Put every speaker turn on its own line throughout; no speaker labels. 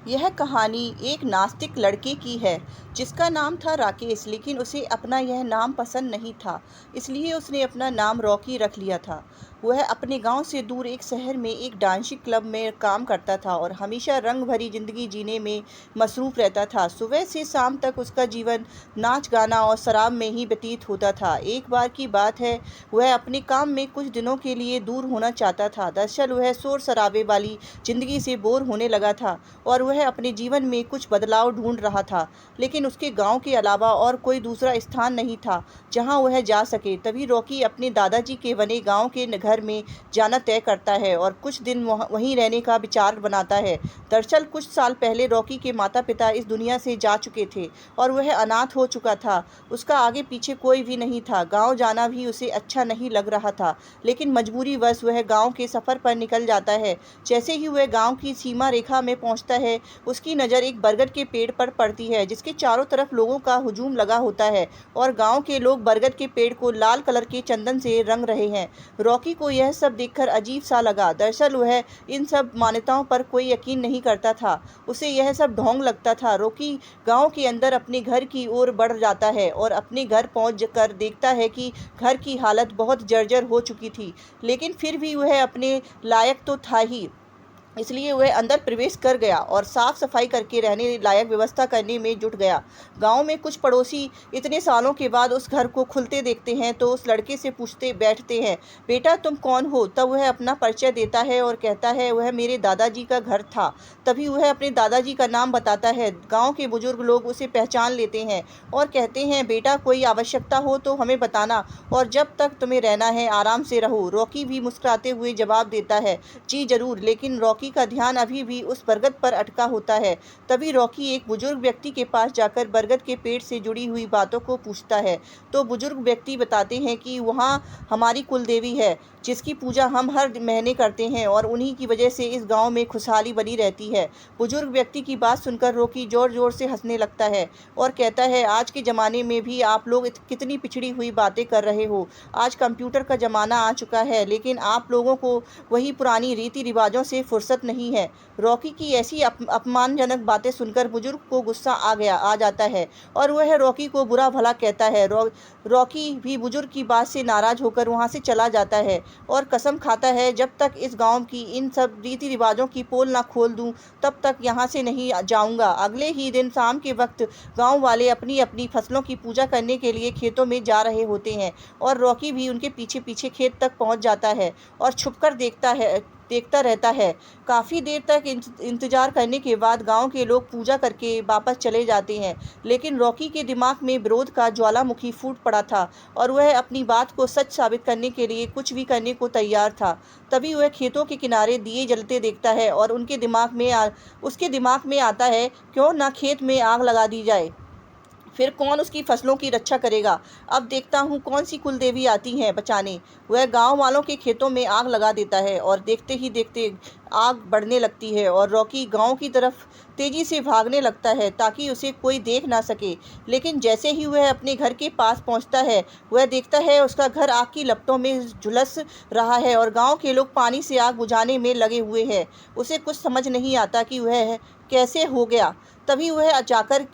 यह कहानी एक नास्तिक लड़के की है जिसका नाम था राकेश। लेकिन उसे अपना यह नाम पसंद नहीं था, इसलिए उसने अपना नाम रॉकी रख लिया था। वह अपने गांव से दूर एक शहर में एक डांसिंग क्लब में काम करता था और हमेशा रंग भरी जिंदगी जीने में मसरूफ रहता था। सुबह से शाम तक उसका जीवन नाच गाना और शराब में ही व्यतीत होता था। एक बार की बात है, वह अपने काम में कुछ दिनों के लिए दूर होना चाहता था। दरअसल वह शोर शराबे वाली जिंदगी से बोर होने लगा था और वह अपने जीवन में कुछ बदलाव ढूंढ रहा था। लेकिन उसके गांव के अलावा और कोई दूसरा स्थान नहीं था जहां वह जा सके। तभी रॉकी अपने दादाजी के बने गांव के घर में जाना तय करता है और कुछ दिन वहीं रहने का विचार बनाता है। दरअसल कुछ साल पहले रॉकी के माता पिता इस दुनिया से जा चुके थे और वह अनाथ हो चुका था। उसका आगे पीछे कोई भी नहीं था। गाँव जाना भी उसे अच्छा नहीं लग रहा था, लेकिन मजबूरीवश वह गाँव के सफ़र पर निकल जाता है। जैसे ही वह गाँव की सीमा रेखा में पहुंचता है, उसकी नज़र एक बरगद के पेड़ पर पड़ती है जिसके चारों तरफ लोगों का हुजूम लगा होता है और गांव के लोग बरगद के पेड़ को लाल कलर के चंदन से रंग रहे हैं। रॉकी को यह सब देखकर अजीब सा लगा। दरअसल वह इन सब मान्यताओं पर कोई यकीन नहीं करता था, उसे यह सब ढोंग लगता था। रॉकी गांव के अंदर अपने घर की ओर बढ़ जाता है और अपने घर पहुंच कर देखता है कि घर की हालत बहुत जर्जर हो चुकी थी, लेकिन फिर भी वह अपने लायक तो था ही, इसलिए वह अंदर प्रवेश कर गया और साफ सफाई करके रहने लायक व्यवस्था करने में जुट गया। गांव में कुछ पड़ोसी इतने सालों के बाद उस घर को खुलते देखते हैं तो उस लड़के से पूछते बैठते हैं, बेटा तुम कौन हो? तब वह अपना परिचय देता है और कहता है वह मेरे दादाजी का घर था। तभी वह अपने दादाजी का नाम बताता है। गाँव के बुजुर्ग लोग उसे पहचान लेते हैं और कहते हैं, बेटा कोई आवश्यकता हो तो हमें बताना और जब तक तुम्हें रहना है आराम से रहो। रॉकी भी मुस्कुराते हुए जवाब देता है, जी जरूर। लेकिन रॉकी का ध्यान अभी भी उस बरगद पर अटका होता है। तभी रॉकी एक बुजुर्ग व्यक्ति के पास जाकर बरगद के पेड़ से जुड़ी हुई बातों को पूछता है। तो बुजुर्ग व्यक्ति बताते हैं कि वहाँ हमारी कुल देवी है जिसकी पूजा हम हर महीने करते हैं और उन्हीं की वजह से इस गांव में खुशहाली बनी रहती है। बुजुर्ग व्यक्ति की बात सुनकर रॉकी जोर जोर से हंसने लगता है और कहता है, आज के ज़माने में भी आप लोग कितनी पिछड़ी हुई बातें कर रहे हो। आज कंप्यूटर का ज़माना आ चुका है, लेकिन आप लोगों को वही पुरानी रीति रिवाजों से फुर्सत नहीं है। रॉकी की ऐसी अपमानजनक बातें सुनकर बुजुर्ग को गुस्सा आ जाता है और वह रॉकी को बुरा भला कहता है। रॉकी भी बुजुर्ग की बात से नाराज होकर वहां से चला जाता है और कसम खाता है, जब तक इस गांव की इन सब रीति रिवाजों की पोल ना खोल दूं तब तक यहां से नहीं जाऊंगा। अगले ही दिन शाम के वक्त गांव वाले अपनी अपनी फसलों की पूजा करने के लिए खेतों में जा रहे होते हैं और रॉकी भी उनके पीछे पीछे खेत तक पहुंच जाता है और छुपकर देखता रहता है। काफ़ी देर तक इंतजार करने के बाद गांव के लोग पूजा करके वापस चले जाते हैं, लेकिन रॉकी के दिमाग में विरोध का ज्वालामुखी फूट पड़ा था और वह अपनी बात को सच साबित करने के लिए कुछ भी करने को तैयार था। तभी वह खेतों के किनारे दिए जलते देखता है और उसके दिमाग में आता है, क्यों ना खेत में आग लगा दी जाए, फिर कौन उसकी फसलों की रक्षा करेगा। अब देखता हूँ कौन सी कुल देवी आती हैं बचाने। वह गांव वालों के खेतों में आग लगा देता है और देखते ही देखते आग बढ़ने लगती है और रॉकी गांव की तरफ तेजी से भागने लगता है ताकि उसे कोई देख ना सके। लेकिन जैसे ही वह अपने घर के पास पहुंचता है, वह देखता है उसका घर आग की लपटों में झुलस रहा है और गांव के लोग पानी से आग बुझाने में लगे हुए हैं। उसे कुछ समझ नहीं आता कि वह कैसे हो गया। तभी वह जाकर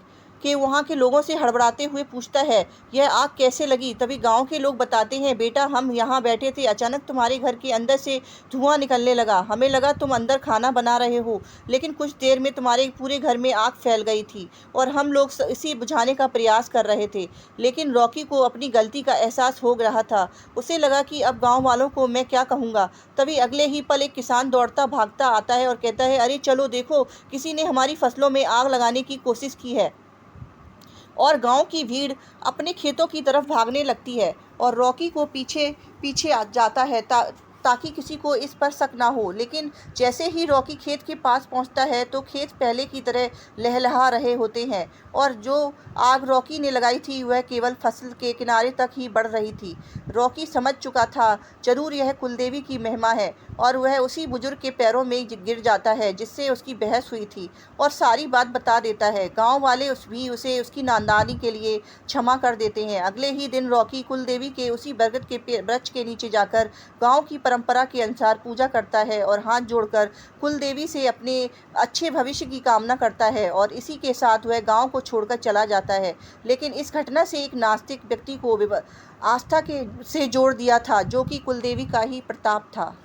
कि वहाँ के लोगों से हड़बड़ाते हुए पूछता है, यह आग कैसे लगी? तभी गांव के लोग बताते हैं, बेटा हम यहाँ बैठे थे, अचानक तुम्हारे घर के अंदर से धुआं निकलने लगा। हमें लगा तुम अंदर खाना बना रहे हो, लेकिन कुछ देर में तुम्हारे पूरे घर में आग फैल गई थी और हम लोग इसी बुझाने का प्रयास कर रहे थे। लेकिन रॉकी को अपनी गलती का एहसास हो रहा था। उसे लगा कि अब गाँव वालों को मैं क्या कहूँगा। तभी अगले ही पल एक किसान दौड़ता भागता आता है और कहता है, अरे चलो देखो, किसी ने हमारी फसलों में आग लगाने की कोशिश की है। और गांव की भीड़ अपने खेतों की तरफ भागने लगती है और रॉकी को पीछे पीछे आ जाता है ताकि किसी को इस पर शक ना हो। लेकिन जैसे ही रॉकी खेत के पास पहुंचता है तो खेत पहले की तरह लहलहा रहे होते हैं और जो आग रॉकी ने लगाई थी वह केवल फसल के किनारे तक ही बढ़ रही थी। रॉकी समझ चुका था, जरूर यह कुलदेवी की महिमा है और वह उसी बुजुर्ग के पैरों में गिर जाता है जिससे उसकी बहस हुई थी और सारी बात बता देता है। गांव वाले उसे उसकी नादानी के लिए क्षमा कर देते हैं। अगले ही दिन रॉकी कुलदेवी के उसी बरगद के वृक्ष के नीचे जाकर गांव की परंपरा के अनुसार पूजा करता है और हाथ जोड़कर कुलदेवी से अपने अच्छे भविष्य की कामना करता है और इसी के साथ वह गांव को छोड़कर चला जाता है। लेकिन इस घटना से एक नास्तिक व्यक्ति को आस्था के से जोड़ दिया था, जो कि कुलदेवी का ही प्रताप था।